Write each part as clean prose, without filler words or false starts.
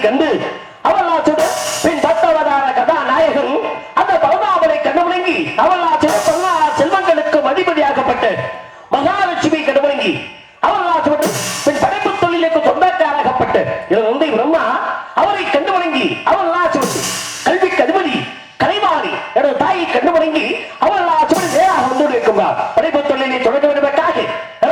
கண்டு அவளாச்சுடன் பின் தத்தவதான கதாநாயகன் அந்த பரதாமனை கண்டுமுழங்கி அவளாச்சுடன் 16 செல்வங்களுக்கு அதிபதியாகப்பட்ட மகாலட்சுமி கண்டுமுழங்கி அவளாச்சுடன் பின் படைப்பு தொழிலுக்கு சொந்தக்காராகப்பட்ட ஒன்றை பிரம்மா அவரை கண்டுமுழங்கி அவளாச்சுடன் கல்விக்கு அதிபதி கலைவாணி எனது தாயை கண்டுமுழங்கி அவளாச்சுடன் நேராக வந்து இருக்கின்றார். படைப்பு தொழிலை தொடங்க வேண்டுமென்றாக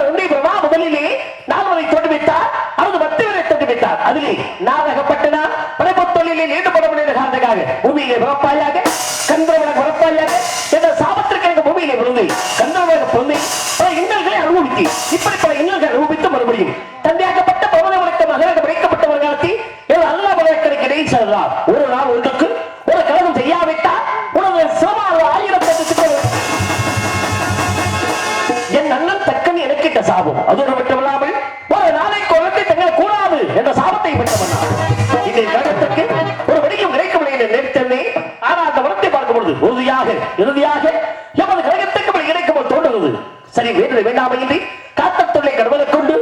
ஒன்றை பிரம்மா முதலிலே நால்வரை தோற்றுவித்தார். அவரது 10 பேரை தோற்றுவித்தார். அதிலே நாடகப்பட்டனா படைப்பு தொழிலில் ஈடுபட முடியாத காரணத்துக்காக பூமியிலே பிறப்பாயாக கந்தவன பிறப்பாயாக என்ற சாபத்திற்கு என்ற பூமியிலே பிறந்து கந்தவன பிறந்து பல இன்னல்களை அனுபவித்து இப்படி பல இன்னல்களை அனுபவித்து மறுபடியும் தந்தையாக்கப்பட்ட பவனவனுக்கு மகனாக படைக்கப்பட்டவர் காலத்தில் அல்ல பலவர்களுக்கு இடையே செல்றார். ஒரு நாள் ஒன்றுக்கு ஒரு கலகம் செய்யாவிட்டால் உனது சிரமம் 1000 என் அண்ணன் தக்கன் எனக்கிட்ட சாபம் அதோடு மட்டுமல்லாமல் ஒரு நாளை குழந்தை தங்கள் கூடாது என்ற சாபத்தை பெற்றவனார். இதை கழகத்திற்கு ஒரு வடிக்கும் கிடைக்கவில்லை என்று நினைத்தேனே. ஆனால் அந்த வரத்தை பார்க்கும் பொழுது இறுதியாக எமது கழகத்துக்கு கிடைக்கும் தோன்றுகிறது. சரி வேண்டது வேண்டாமையின்றி காத்த தொல்லை கடவுளை கொண்டு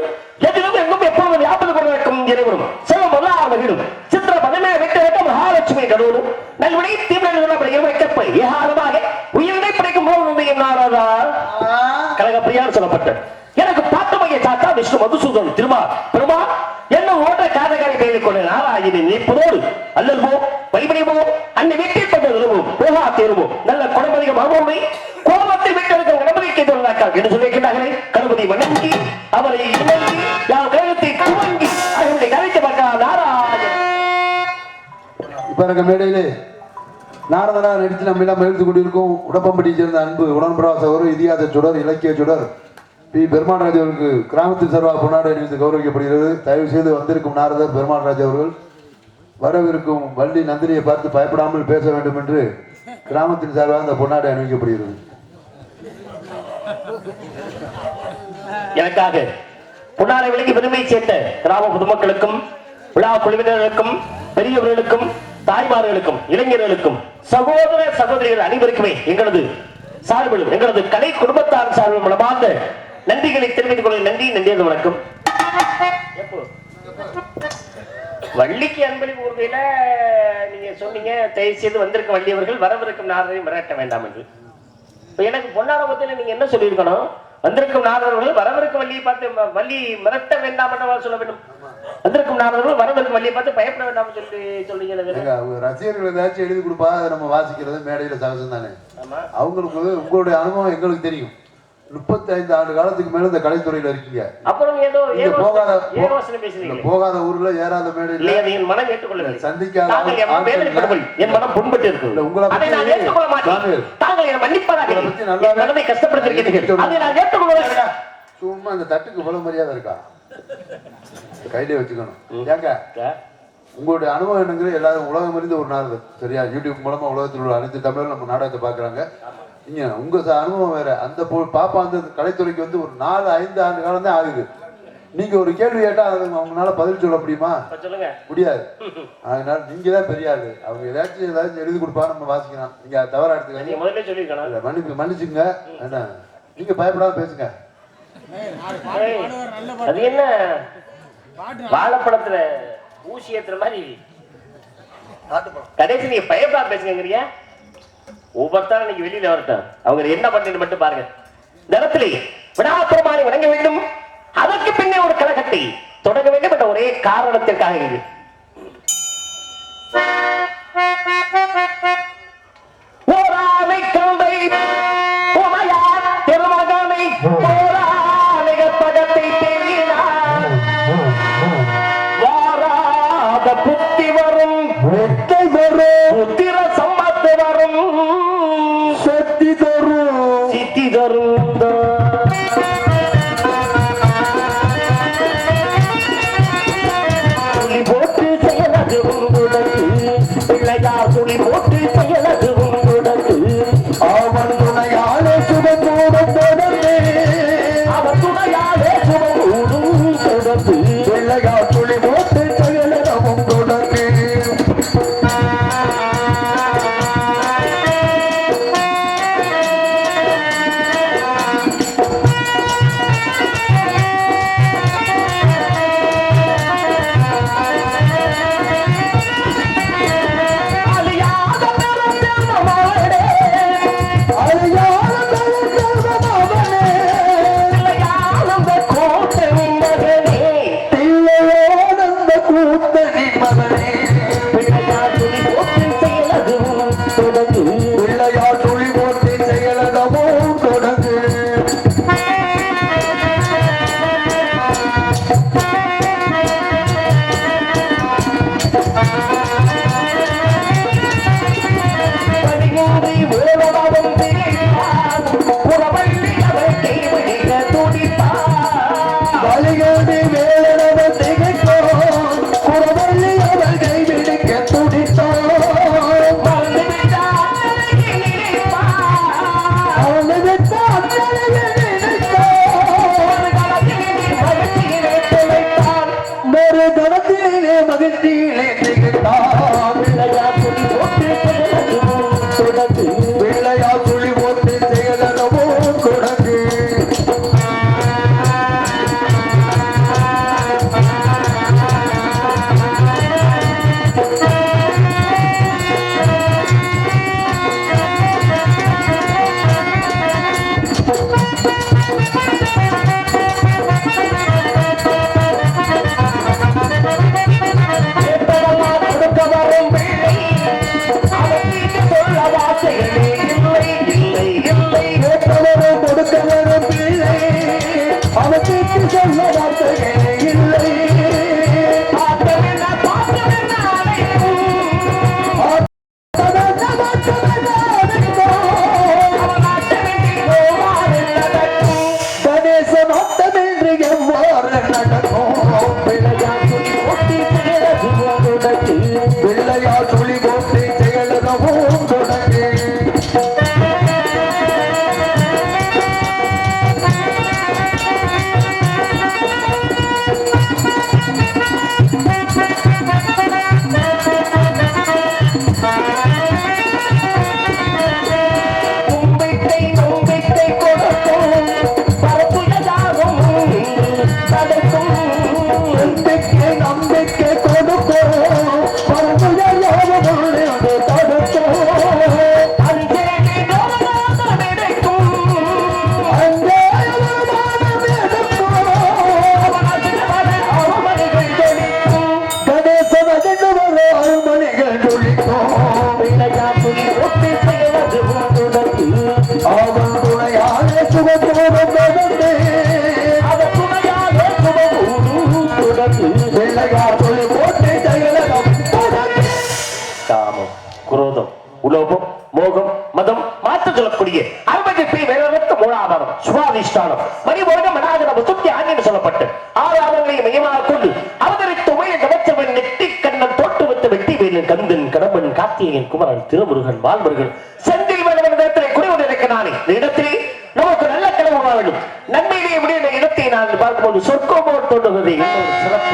எதிலும் எங்கும் எப்பொழுதும் வியாபகம் கொண்டிருக்கும் இறைவனும் செல்வம் மகிழும் சித்திர 17 வெட்ட மகாலட்சுமி கடவுளும் நல்வினை தீவிர ஏகாரமாக உயிரினை படைக்கும் கழகப்பிரியார் சொல்லப்பட்ட எனக்கு பாட்டுமையை சாத்தா விஷ்ணு மதுசூதன் திருமா பெருமா என்ன ஓட்ட காதகாரி பெயரை கொண்ட நாராயணி நினைப்பதோடு அல்லல்வோ வழிபடிவோ அன்னை வீட்டில் கொண்டு நிறுவோம் போகா தேர்வோம் நல்ல குணமதிக மகோமை கோபத்தை விட்டு கணபதிக்கு தோன்றாக்கார் என்று சொல்லியிருக்கிறார்களே. கணபதி வணங்கி அவரை இணங்கி யார் கழகத்தை துவங்கி அவருடைய கதைக்கு பார்க்க நாராயணன் இப்ப இருக்க மேடையிலே நாரதரா நடித்து நம்ம எல்லாம் எழுத்து கொண்டிருக்கும் உடம்பம்பட்டியை சேர்ந்த அன்பு உடன்படா சகோதரர் இதிகாச சுடர் இலக்கிய சுடர் பி பெருமாள்ராஜ் அவர்களுக்கு கிராமத்தின் சார்பாக பொன்னாடை அணிவித்து கௌரவிக்கப்படுகிறது. தயவு செய்து வந்திருக்கும் நாரதர் பெருமாள்ராஜ் அவர்கள் வரவிருக்கும் வள்ளி நந்தினியை பார்த்து பயப்படாமல் பேச வேண்டும் என்று கிராமத்தின் சார்பாக அந்த பொன்னாடை அணிவிக்கப்படுகிறது. எனக்காக பொன்னாடை விலகி பெருமை சேர்த்த கிராம பொதுமக்களுக்கும் விழா குழுவினர்களுக்கும் பெரியவர்களுக்கும் தாய்மார்களுக்கும் இளைஞர்களுக்கும் சகோதர சகோதரிகள் அனைவருக்குமே எங்களது சார்பிலும் எங்களது கலை குடும்பத்தார் சார்பில் மூலமாக நன்றிகளை தெரிவித்துக் கொள்ள நன்றி வணக்கம். வள்ளிக்கு அன்பளிப்பு ஊர்வையில நீங்க சொன்னீங்க தயவு செய்து வந்திருக்க வள்ளியவர்கள் வரவிருக்கும் நாரதரை மிரட்ட வேண்டாம் என்று. எனக்கு பொன்னாட பத்தியில நீங்க என்ன சொல்லியிருக்கணும்? வந்திருக்கும் நாரதர்கள் வரவிருக்கும் வள்ளியை பார்த்து வள்ளி மிரட்ட வேண்டாம் என்று சொல்ல வேண்டும். வந்திருக்கும் நாரதர்கள் வரவிருக்கும் வழியை பார்த்து பயப்பட வேண்டாம் சொல்லுங்க. அவங்க ரசிகர்கள் ஏதாச்சும் எழுதி கொடுப்பா நம்ம வாசிக்கிறது மேடையில சகசம் தானே. அவங்களுக்கு உங்களுடைய அனுபவம் எங்களுக்கு தெரியும். 35 ஆண்டு காலத்துக்கு மேல இந்த கலைத்துறையில இருக்கீங்க. அப்புறம் ஏதோ போகாத ஊர்ல ஏறாத மேடையில என் மனம் ஏற்றுக்கொள்ளவில்லை. சந்திக்காத என் மனம் புண்பட்டு இருக்கு. உங்களை அதை நான் ஏற்றுக்கொள்ள மாட்டேன். தாங்கள் என்னை மன்னிப்பதாக மனதை கஷ்டப்படுத்திருக்கிறீர்கள். அதை நான் ஏற்றுக்கொள்ள. சும்மா அந்த தட்டுக்கு இவ்வளவு மரியாதை இருக்கா? கையிலே வச்சுக்கணும். ஏங்க உங்களுடைய அனுபவம் என்னங்கிற எல்லாரும் உலகம் அறிந்த ஒரு நாள் சரியா? யூடியூப் மூலமா உலகத்தில் உள்ள அனைத்து தமிழரும் நம்ம நாடகத்தை பாக்குறாங்க. நீங்க உங்க அனுபவம் வேற. அந்த பாப்பா அந்த கலைத்துறைக்கு வந்து ஒரு 4-5 ஆண்டு காலம் தான் ஆகுது. நீங்க ஒரு கேள்வி கேட்டா அது அவங்களால பதில் சொல்ல முடியுமா? முடியாது. அதனால நீங்க தான் பெரிய ஆளு. அவங்க ஏதாச்சும் எழுதி கொடுப்பா நம்ம வாசிக்கலாம். நீங்க தவறா எடுத்துக்க மன்னிச்சுங்க. என்ன நீங்க பயப்படாம பேசுங்க. அது என்ன வாழைப்பழத்துல ஊசி ஏத்துற மாதிரி கடைசி நீங்க பயப்படாம பேசுங்க. ஒவ்வொருத்தரும் இன்னைக்கு வெளியில வரட்டும். அவங்க என்ன பண்றது மட்டும் பாருங்க. நிலத்திலே விடாப்பிரமாணி வணங்க வேண்டும். அதற்கு பின்னே ஒரு கழகத்தை தொடங்க வேண்டும் என்ற ஒரே காரணத்திற்காக இது. ஓராமை கந்தை உமையார் திருமகனை ஓராணிக பதத்தை தெரியினார். வாராத புத்தி வரும் புத்திர சம்பத்து வரும் சக்தி தரும் சித்தி தரும். துளி போட்டு செயலது உங்களுக்கு பிள்ளையார் துளி போட்டு செயலது உங்களுக்கு. அவன் துணையாலே சுபங்கூடும் தொடர்ந்து அவன் துணையாலே சுபங்கூடும் தொடர்ந்து பிள்ளையார் துளி போட்டு செயலதும் தொடர்ந்து. அத துணையாக காமம், குரோதம், உலோகம், மோகம், மதம், மாற்ற சொல்லக்கூடிய 60 வேதத்துக்கு மூலாதாரம் சுவாதிஷ்டானம் மணிபோக மனாகர முத்துத்தி ஆங்கின்னு சொல்லப்பட்டு 6 ஆதங்களையும் மையமாக கொண்டு அவதரித்து உமைய நமச்சவன் நெட்டி கண்ணன் தோட்டு வைத்த வெட்டி வேலன் கந்தன் கடம்பன் கார்த்திகேயன் குமரன் திருமுருகன் வால்முருகன் செந்தில் வேலவன் இடத்திலே குறைவதற்கு நானே இந்த இடத்திலே நமக்கு நல்ல கனவு வேண்டும் நன்மையிலே முடிய இந்த இடத்தை நான் பார்க்கும்போது சொர்க்கமோ தோன்றுவது இன்னொரு சிறப்பு.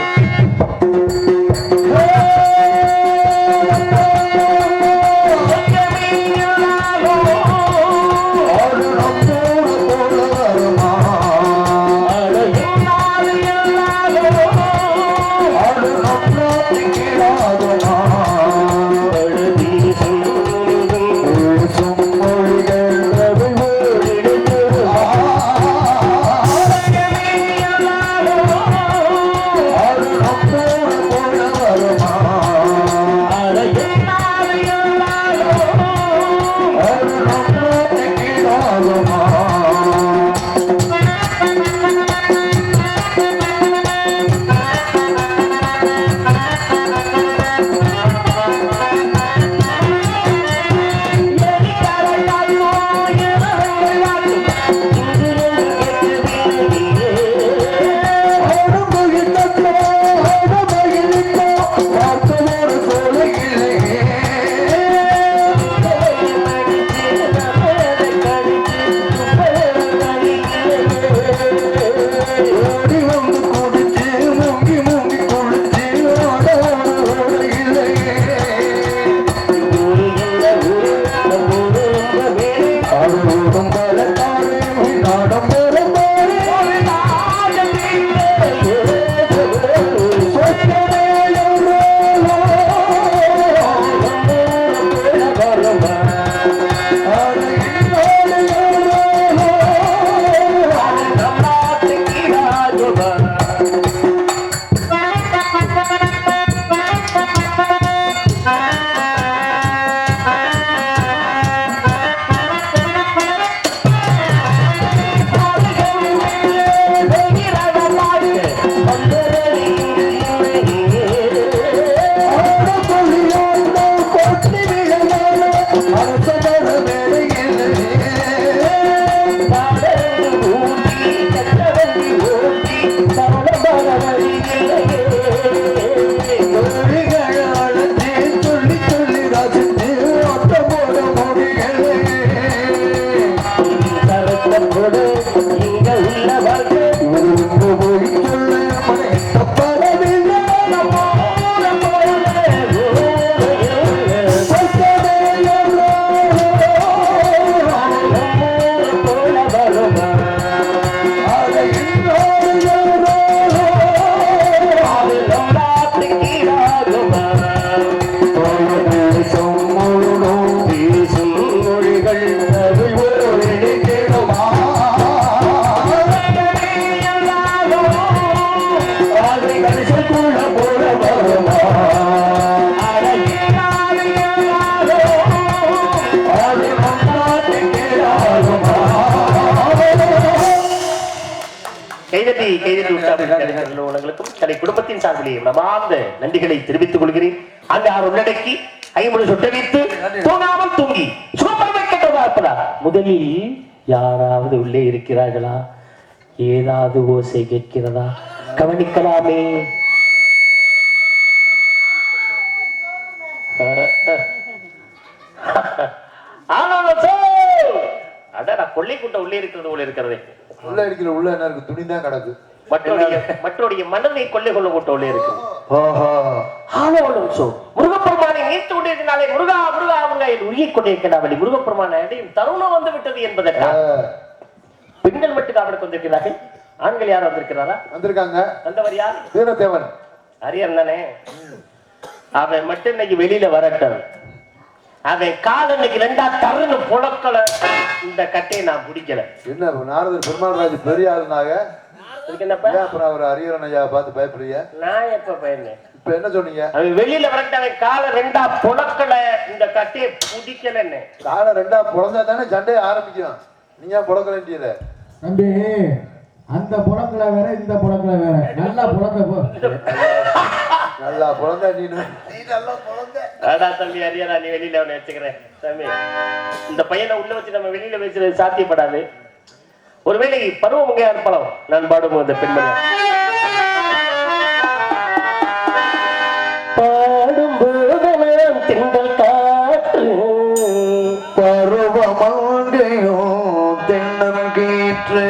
குடும்பத்தின் சார்பிலே மனமார்ந்த நன்றிகளை தெரிவித்துக் கொள்கிறேன். அந்த உள்ளடக்கி ஐம்பது சொட்ட வைத்து தூங்காமல் தூங்கி சுகப்பா. முதலில் யாராவது உள்ளே இருக்கிறார்களா? ஏதாவது ஓசை கேட்கிறதா? கவனிக்கலாமே. கொள்ளை கூட்ட உள்ளே இருக்கிறது போல இருக்கிறதே. உள்ள இருக்கிற உள்ள என்ன இருக்கு? துணிதான் கிடக்கு. மற்றொடைய மனதை கொள்ளை கொள்ள கூட்டோலே இருக்கு. முருகப்பெருமானை நீத்து கொண்டிருக்கிறாலே முருகா முருகா முருகா என்று உருகிக் கொண்டிருக்கிறார்கள். முருகப்பெருமான தருணம் வந்து விட்டது என்பதற்காக பெண்கள் மட்டும் காவலுக்கு வந்திருக்கிறார்கள். ஆண்கள் யாரும் வந்திருக்கிறாரா? வந்திருக்காங்க. வந்தவர் யார்? வீரதேவன் அரியன் தானே. அவன் மட்டும் இன்னைக்கு வெளியில வரட்டும். அவன் கால இன்னைக்கு 2 தருணு புழக்கல. இந்த கட்டையை நான் பிடிக்கல. என்ன நாரதர் பெருமாள்ராஜ் பெரிய ஆளுனாக அப்புறம் அவர் அரியரன் ஐயா பார்த்து பயப்படுறிய? நான் எப்ப பயந்தேன்? இப்ப என்ன சொன்னீங்க? அவன் வெளியில வரட்டும். அவன் கால 2 புழக்கல. இந்த கட்டையை பிடிக்கல. கால 2 புழந்தா தானே சண்டையை ஆரம்பிக்கும். நீங்க புழக்க வேண்டியது தம்பி அந்த புலங்களை வேற இந்த புலங்களை வேற நல்லா புலங்க போ நல்லா குழந்தை நீ அடா தம்பி அறியாடா நீ வெளியில அவனை வச்சுக்கிறேன் சாமி இந்த பையனை உள்ள வச்சு நம்ம வெளியில வச்சுறது சாத்தியப்படாது ஒருவேளை பருவமங்கையா இருப்பலாம் நான் பாடும் அந்த பெண்மணி பாடும்போதெல்லாம் திங்கள் காற்று பருவமங்கையோ தென்னன் கீற்று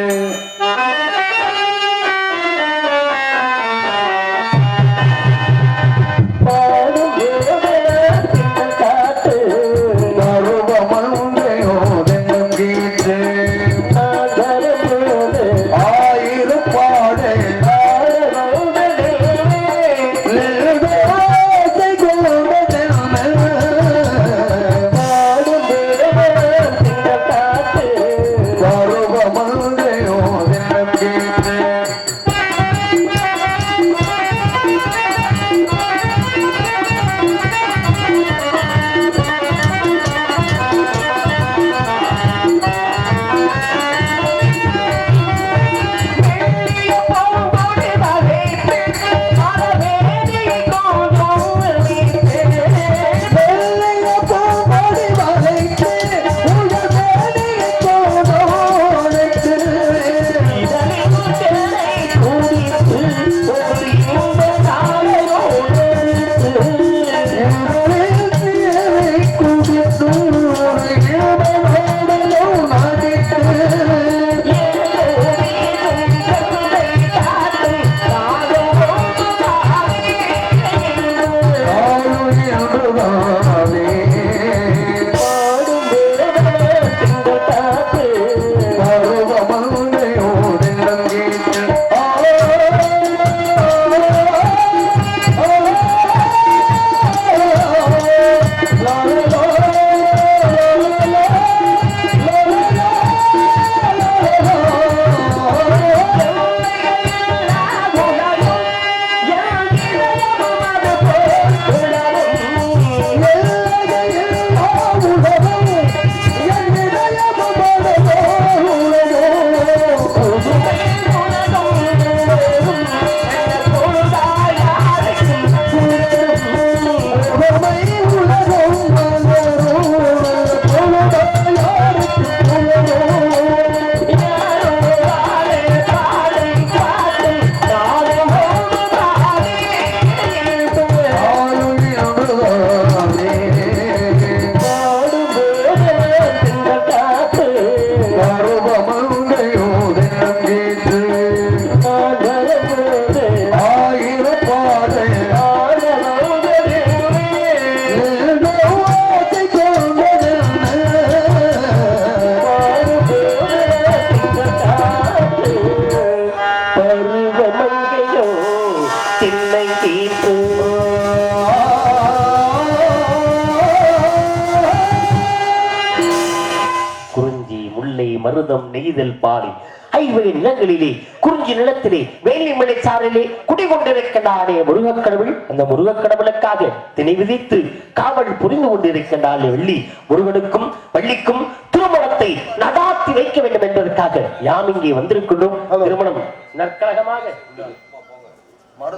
மருதம் நெய்தல் பாடி ஐவகை நிலங்களிலே குறிஞ்சி நிலத்திலே வேலி மலைச்சாரிலே குடிகொண்டிருக்கின்றானே முருகக்கடவுள் அந்த முருகக்கடவுளுக்காக திணை விதித்து காவல் புரிந்து கொண்டிருக்கின்றானே வெள்ளி முருகனுக்கும் வள்ளிக்கும் திருமணத்தை நடாத்தி வைக்க வேண்டும் என்பதற்காக யாம் இங்கே வந்திருக்கின்றோம். திருமணம் நற்கழகமாக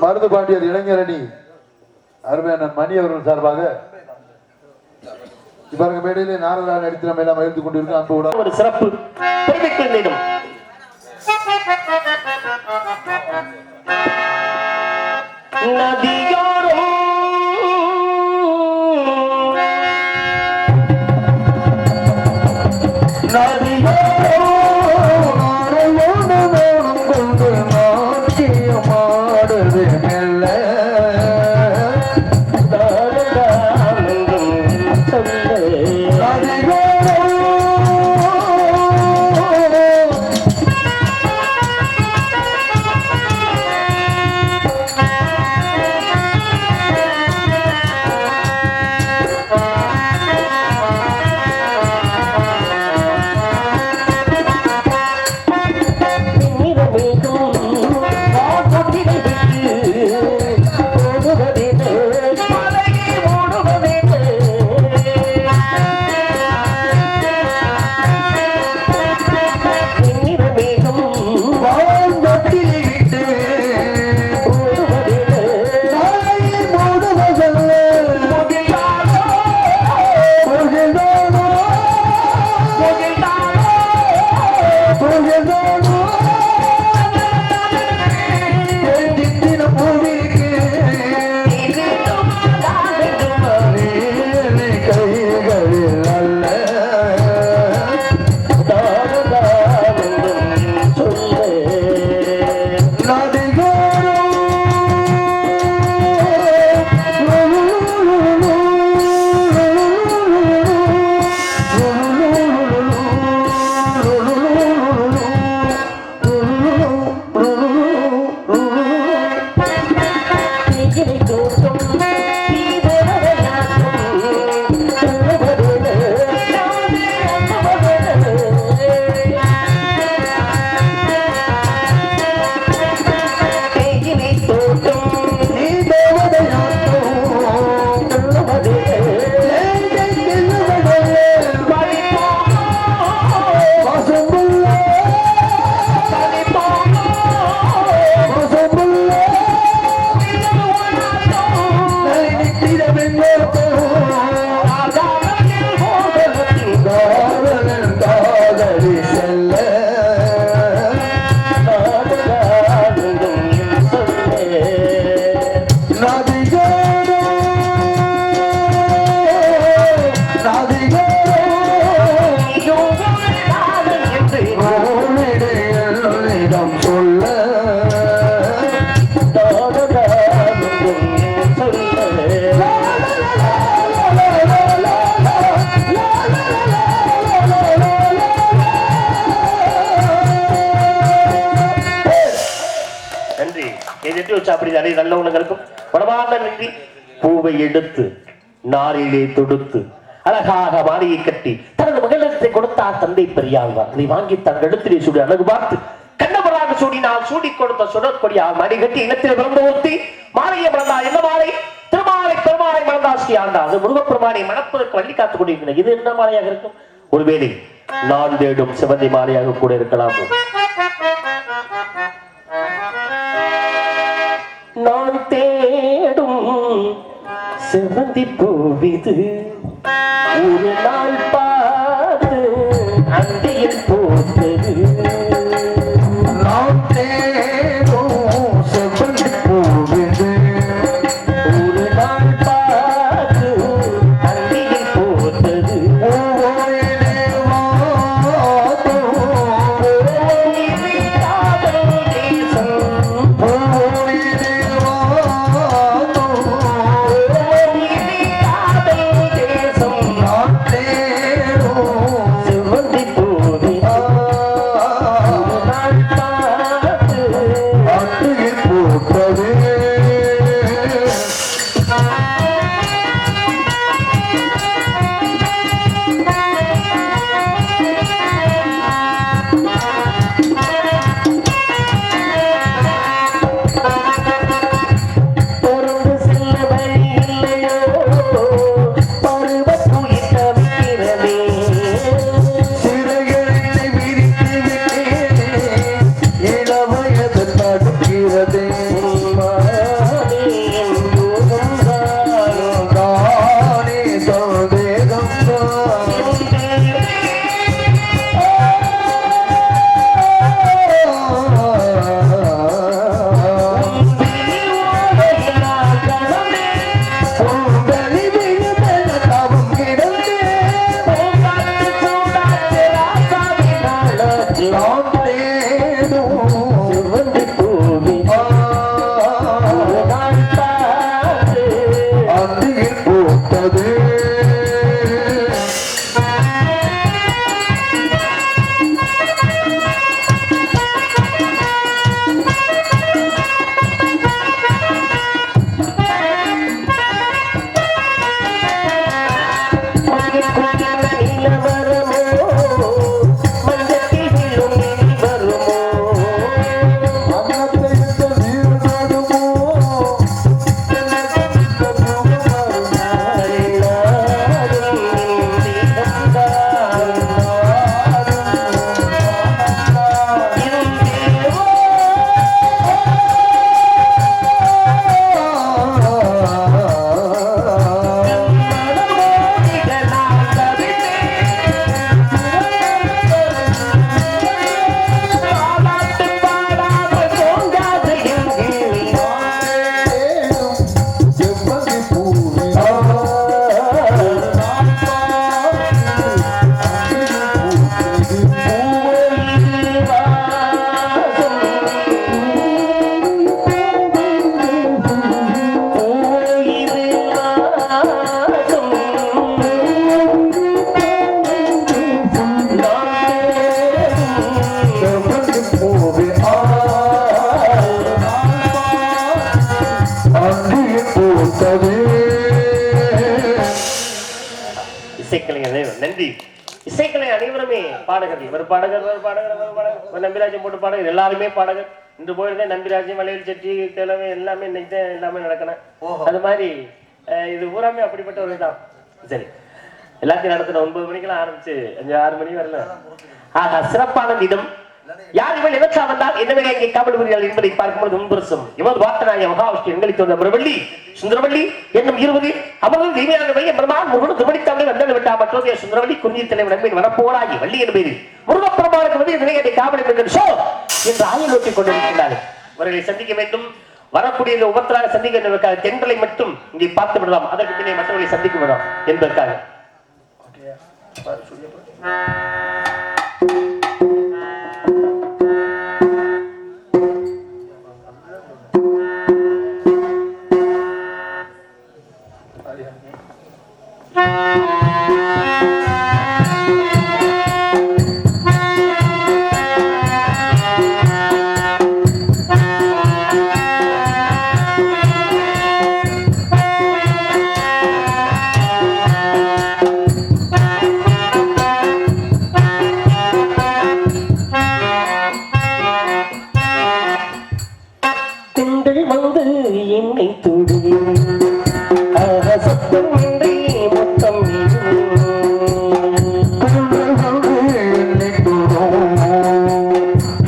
மருது பாண்டியர் இளைஞரணி அருமையான மணி அவர்கள் சார்பாக இவருக்கு மேடையிலே நாரதா நடித்து நம்ம எல்லாம் மகிழ்ந்து கொண்டிருக்கோம். அன்போட ஒரு சிறப்பு பெருமைக்குள்ளிடும் நதியோரம் நெட்டி வச்சா அப்படி நிறைய நல்லவங்களுக்கும் பரவாயில்ல நன்றி. பூவை எடுத்து நாரிலே தொடுத்து அழகாக மாலையை கட்டி தனது மகளிடத்தை கொடுத்தார் தந்தை பெரியாழ்வார். அதை வாங்கி தன் இடத்திலே சூடி அழகு பார்த்து கண்ணபராக சூடினால் சூடி கொடுத்த சுடற்கொடியால் மணி கட்டி இனத்தில் பிறந்து ஊர்த்தி மாலையை மறந்தார். என்ன மாலை? திருமாலை பெருமாளை மறந்தாஸ்ரீ ஆண்டா. அது முருகப்பெருமானை மணப்பதற்கு வள்ளி காத்துக் கொண்டிருக்கிறது. இது என்ன மாலையாக இருக்கும்? ஒருவேளை நான் தேடும் சிவந்தி மாலையாக கூட இருக்கலாம். நான் தேடும் சிவந்தி பூவிது ஒரு நாள் பார்த்து அந்தியில் போட்டது. நான் தேடும் செவ்வந்தி பூவிது ஒரு நாள் பார்த்து அந்தியில் போட்டது. இசைக்கலைஞர் நன்றி. இசைக்கலை அனைவருமே பாடகர். இவர் பாடகர், நம்பிராஜன் போட்டு பாடகர், எல்லாருமே பாடகர். இன்று போயிருந்தேன் நம்பிராஜன், வளையல் செட்டி, கிழமை எல்லாமே இன்னைக்கு தான் எல்லாமே நடக்கணும். அது மாதிரி இது பூராமே அப்படிப்பட்ட ஒரு இதான். சரி, எல்லாத்தையும் நடத்தின 9 மணிக்கெல்லாம் ஆரம்பிச்சு 5-6 மணி வரல. ஆக சிறப்பான இடம். யார் இவள் எதற்கா வந்தால் என்ன இங்கே காவல் புரியாள் என்பதை பார்க்கும்போது முன்பரசும் இவர் வார்த்தனாய மகாவிஷ்ணு எங்களுக்கு வந்த பிரபள்ளி சுந்தரவள்ளி என்னும் 20 அவர்கள் தீமையானவை பெருமான் முருகன் திருமணித்தாவளை வந்தது விட்டா மற்றோதைய சுந்தரவள்ளி குறிஞ்சி தலைவர் நம்பின் வரப்போராகி வள்ளி என் பேரில் முருகப்பெருமானுக்கு வந்து நிலையத்தை காவல் என்று ஆயுள் நோக்கி கொண்டிருக்கிறார்கள். அவர்களை சந்திக்க வேண்டும். வரக்கூடிய ஒவ்வொருத்தராக சந்திக்க தென்றலை மட்டும் இங்கே பார்த்து விடலாம், அதற்கு பின்னே மற்றவர்களை சந்திக்க விடலாம் என்பதற்காக.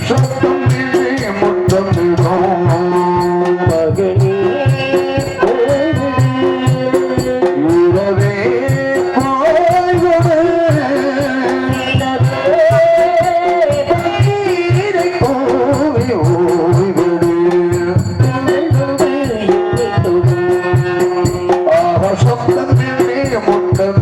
சத்தம் இல்லை முத்தம் மகனே இரவே போய்விடு ஓவி ஓய்விடு ஆஹா சத்தம் இல்லை முத்தம்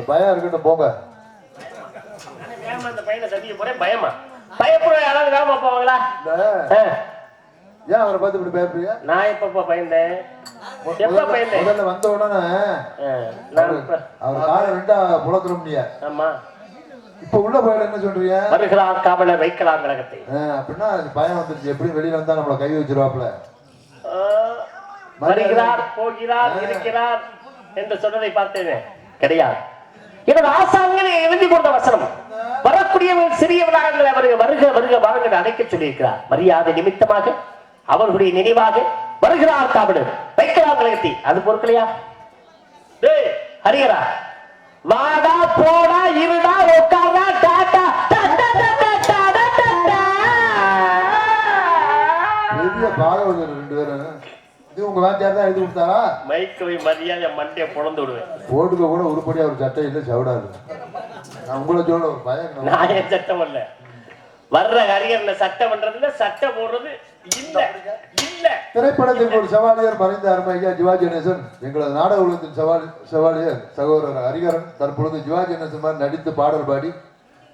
பயம் இருக்கட்டும் போங்க. அந்த பையனை சதிக்க போறேன் பயமா பயப்பட யாராவது வேகமா போவாங்களா? ஏன் அவரை பார்த்து இப்படி பயப்படுறீங்க? நான் எப்ப பயந்தேன்? எப்ப பயந்தேன்? முதல்ல வந்த உடனே அவர் காலை ரெண்டா புலக்கிறோம். ஆமா, இப்ப உள்ள போயிட என்ன சொல்றீங்க? வருகிறார் காவலர் வைக்கலாம் கழகத்தை. அப்படின்னா பயம் வந்துருச்சு. எப்படி வெளியில வந்தா நம்மள கை வச்சிருவாப்ல. வருகிறார், போகிறார், இருக்கிறார் என்று சொன்னதை பார்த்தேன். கிடையாது. எனது ஆசான்களை எழுதி கொண்ட வசனம் வரக்கூடியவர்கள் சிறியவர்கள் அவர்கள் வருக வருக வாருங்கள் அழைக்க சொல்லியிருக்கிறார். மரியாதை நிமித்தமாக அவர்களுடைய நினைவாக வருகிறார் காவலர் வைக்கலாம் கழகத்தை. அது பொருட்களையா ஹரிகரா வாடா போடா இருடா உட்கார்டா டாடா பெரிய பாகவதர் ரெண்டு பேரும். இது உங்க வாத்தியார் தான் எழுதி கொடுத்தாரா? மைக்கவை மரியாதை மண்டைய பொழந்து விடுவேன். போட்டுக்க கூட உருப்படியா ஒரு சட்டை இல்லை, சவுடாது. நான் உங்களை சொல்ல ஒரு பயம். நான் ஏன் சட்டம் பண்ணல? வர்ற ஹரிகரனை சட்டம் பண்றதுல சட்டம் போடுறது இல்ல இல்ல. திரைப்படத்திற்கு ஒரு சவாலியர் மறைந்த அருமை ஐயா சிவாஜி கணேசன், எங்களது நாடக உலகத்தின் சவாலியர் சகோதரர் ஹரிகரன் தற்பொழுது சிவாஜி கணேசன் மாதிரி நடித்து பாடல் பாடி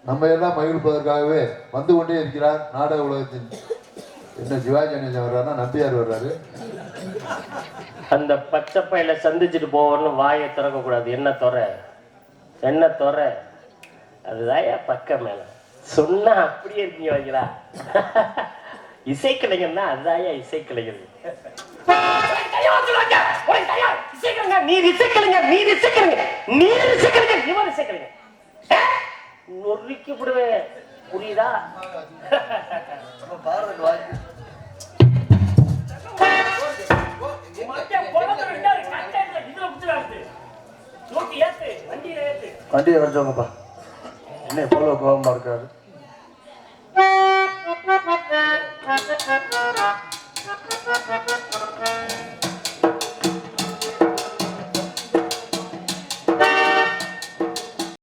நம்ம எல்லாம் மகிழ்ப்பதற்காகவே வந்து கொண்டே இருக்கிறார். நாடக உலகத்தின் என்ன சிவாஜி கணேசன் வர்றாருன்னா நம்பியார் வர்றாரு. அந்த பச்சை பையில சந்திச்சுட்டு போவோம்னு வாயை திறக்க கூடாது. என்ன துறை என்ன துறை அதுதான் பக்கம் மேல சொன்னா அப்படியே இருக்கீங்க வைங்களா. இசைக்கலைஞர்னா அதாயா இசைக்கலைஞர். நீர் இசைக்கலைஞர், நீர் இசைக்கலைஞர், நீர் இசைக்கலைஞர், இவர் இசைக்கலைஞர். நொறுக்கி விடுவேன், புரியுதா? வண்டியை வச்சவங்கப்பா என்ன எவ்வளவு கோபமா இருக்காரு.